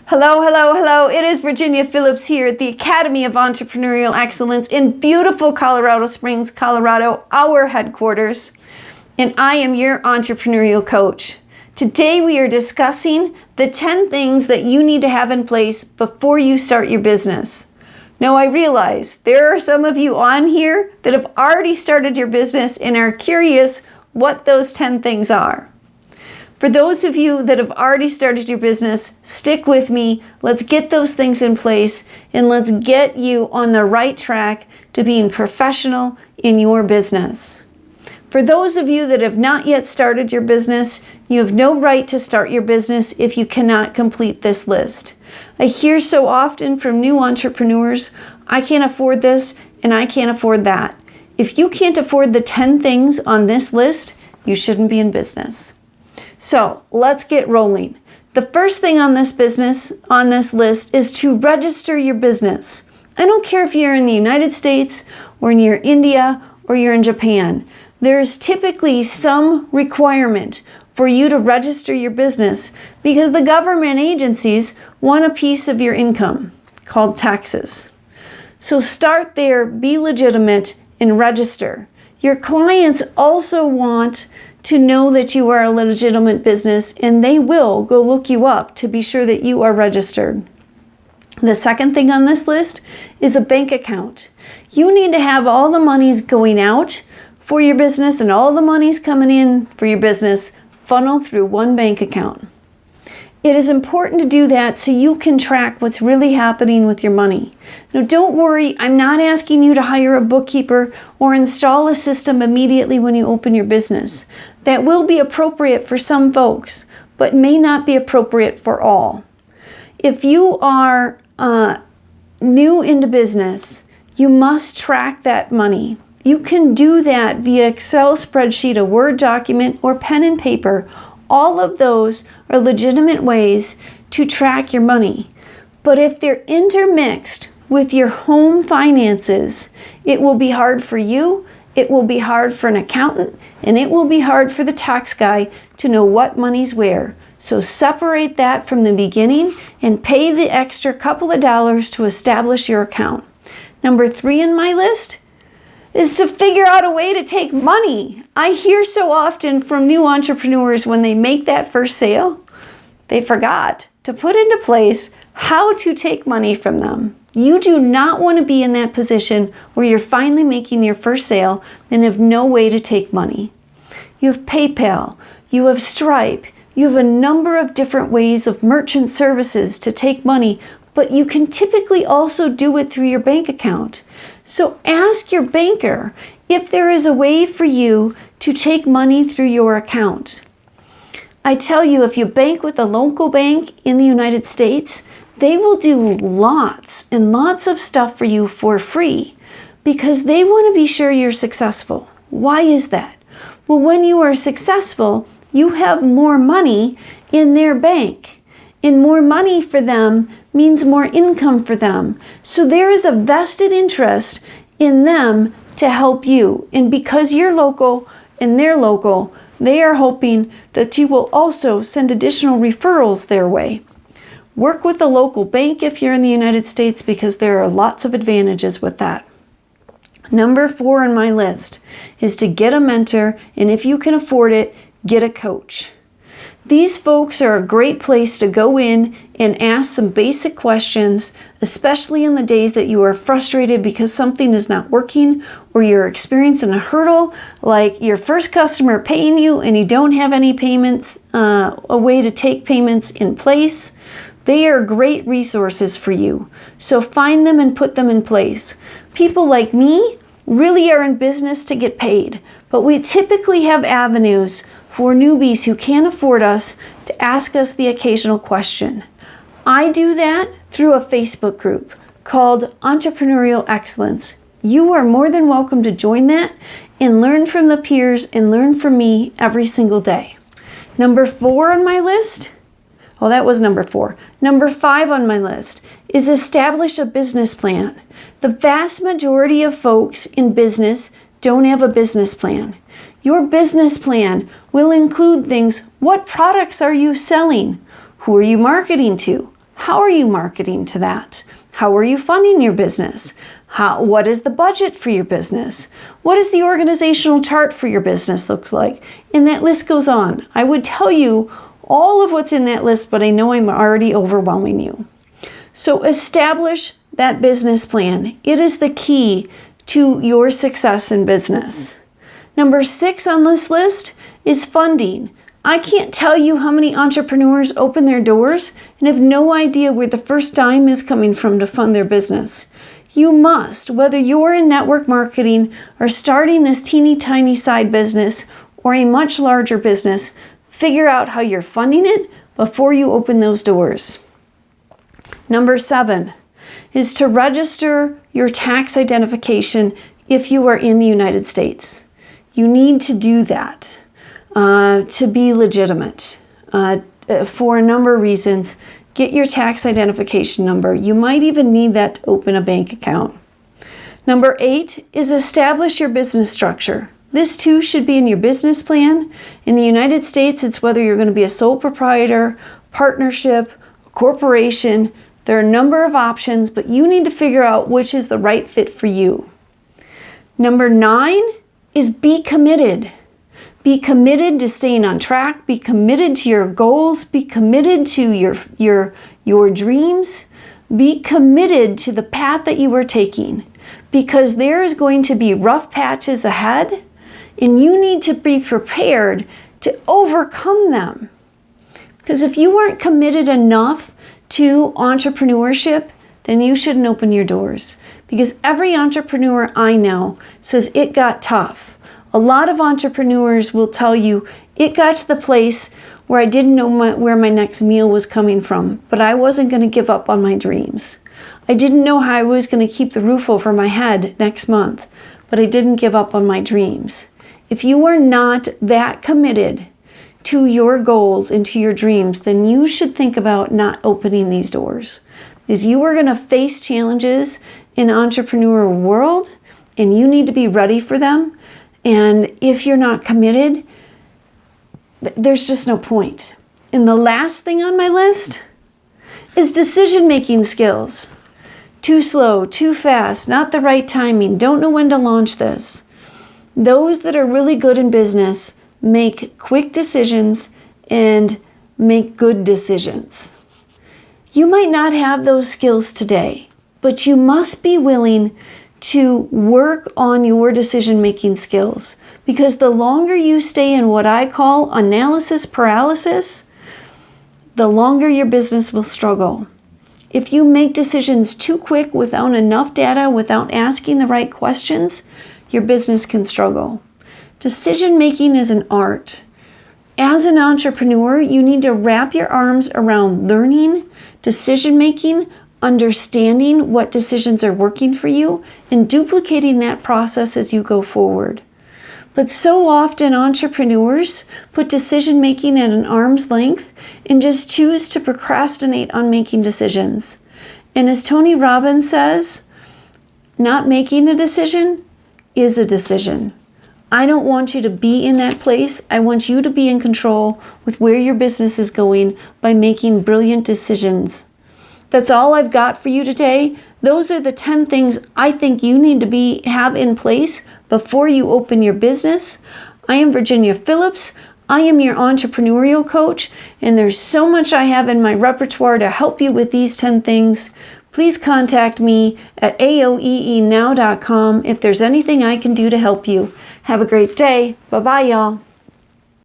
Hello, hello, hello. It is Virginia Phillips here at the Academy of Entrepreneurial Excellence in beautiful Colorado Springs, Colorado, our headquarters. And I am your entrepreneurial coach. Today we are discussing the 10 things that you need to have in place before you start your business. Now I realize there are some of you on here that have already started your business and are curious what those 10 things are. For those of you that have already started your business, stick with me. Let's get those things in place and let's get you on the right track to being professional in your business. For those of you that have not yet started your business, you have no right to start your business if you cannot complete this list. I hear so often from new entrepreneurs, I can't afford this and I can't afford that. If you can't afford the 10 things on this list, you shouldn't be in business. So let's get rolling. The first thing on this list is to register your business. I don't care if you're in the United States or you're in India or you're in Japan. There's typically some requirement for you to register your business because the government agencies want a piece of your income called taxes. So start there, be legitimate, and register. Your clients also want to know that you are a legitimate business, and they will go look you up to be sure that you are registered. The second thing on this list is a bank account. You need to have all the monies going out for your business and all the monies coming in for your business funnel through one bank account. It is important to do that so you can track what's really happening with your money. Now don't worry, I'm not asking you to hire a bookkeeper or install a system immediately when you open your business. That will be appropriate for some folks, but may not be appropriate for all. If you are new into business, you must track that money. You can do that via Excel spreadsheet, a Word document, or pen and paper. All of those are legitimate ways to track your money. But if they're intermixed with your home finances, it will be hard for you, it will be hard for an accountant, and it will be hard for the tax guy to know what money's where. So separate that from the beginning and pay the extra couple of dollars to establish your account. Number 3 on my list is to figure out a way to take money. I hear so often from new entrepreneurs when they make that first sale, they forgot to put into place how to take money from them. You do not want to be in that position where you're finally making your first sale and have no way to take money. You have PayPal, you have Stripe, you have a number of different ways of merchant services to take money, but you can typically also do it through your bank account. So ask your banker if there is a way for you to take money through your account. I tell you, if you bank with a local bank in the United States, they will do lots and lots of stuff for you for free because they want to be sure you're successful. Why is that? Well, when you are successful, you have more money in their bank. And more money for them means more income for them. So there is a vested interest in them to help you. And because you're local and they're local, they are hoping that you will also send additional referrals their way. Work with a local bank if you're in the United States because there are lots of advantages with that. Number 4 on my list is to get a mentor, and if you can afford it, get a coach. These folks are a great place to go in and ask some basic questions, especially in the days that you are frustrated because something is not working or you're experiencing a hurdle, like your first customer paying you and you don't have any payments, a way to take payments in place. They are great resources for you. So find them and put them in place. People like me really are in business to get paid, but we typically have avenues for newbies who can't afford us to ask us the occasional question. I do that through a Facebook group called Entrepreneurial Excellence. You are more than welcome to join that and learn from the peers and learn from me every single day. Number 4 on my list, oh, that was number 4. Number 5 on my list is establish a business plan. The vast majority of folks in business don't have a business plan. Your business plan will include things. What products are you selling? Who are you marketing to? How are you marketing to that? How are you funding your business? What is the budget for your business? What does the organizational chart for your business looks like? And that list goes on. I would tell you all of what's in that list, but I know I'm already overwhelming you. So establish that business plan. It is the key to your success in business. Number 6 on this list is funding. I can't tell you how many entrepreneurs open their doors and have no idea where the first dime is coming from to fund their business. You must, whether you're in network marketing or starting this teeny tiny side business or a much larger business, figure out how you're funding it before you open those doors. Number 7 is to register your tax identification if you are in the United States. You need to do that to be legitimate for a number of reasons. Get your tax identification number. You might even need that to open a bank account. Number 8 is establish your business structure. This too should be in your business plan. In the United States, it's whether you're going to be a sole proprietor, partnership, corporation. There are a number of options, but you need to figure out which is the right fit for you. Number 9 is be committed. Be committed to staying on track. Be committed to your goals. Be committed to your dreams. Be committed to the path that you are taking, because there is going to be rough patches ahead, and you need to be prepared to overcome them. Because if you weren't committed enough to entrepreneurship, then you shouldn't open your doors. Because every entrepreneur I know says it got tough. A lot of entrepreneurs will tell you, it got to the place where I didn't know where my next meal was coming from, but I wasn't going to give up on my dreams. I didn't know how I was going to keep the roof over my head next month, but I didn't give up on my dreams. If you are not that committed to your goals and to your dreams, then you should think about not opening these doors. Because you are going to face challenges in the entrepreneur world, and you need to be ready for them. And if you're not committed, there's just no point. And the last thing on my list is decision-making skills. Too slow, too fast, not the right timing, don't know when to launch this. Those that are really good in business make quick decisions and make good decisions. You might not have those skills today, but you must be willing to work on your decision-making skills, because the longer you stay in what I call analysis paralysis, the longer your business will struggle. If you make decisions too quick without enough data, without asking the right questions, your business can struggle. Decision-making is an art. As an entrepreneur, you need to wrap your arms around learning, decision-making, understanding what decisions are working for you, and duplicating that process as you go forward. But so often entrepreneurs put decision-making at an arm's length and just choose to procrastinate on making decisions. And as Tony Robbins says, not making a decision is a decision. I don't want you to be in that place. I want you to be in control with where your business is going by making brilliant decisions. That's all I've got for you today. Those are the 10 things I think you need to have in place before you open your business. I am Virginia Phillips. I am your entrepreneurial coach, and there's so much I have in my repertoire to help you with these 10 things. Please contact me at aoeenow.com if there's anything I can do to help you. Have a great day. Bye-bye, y'all.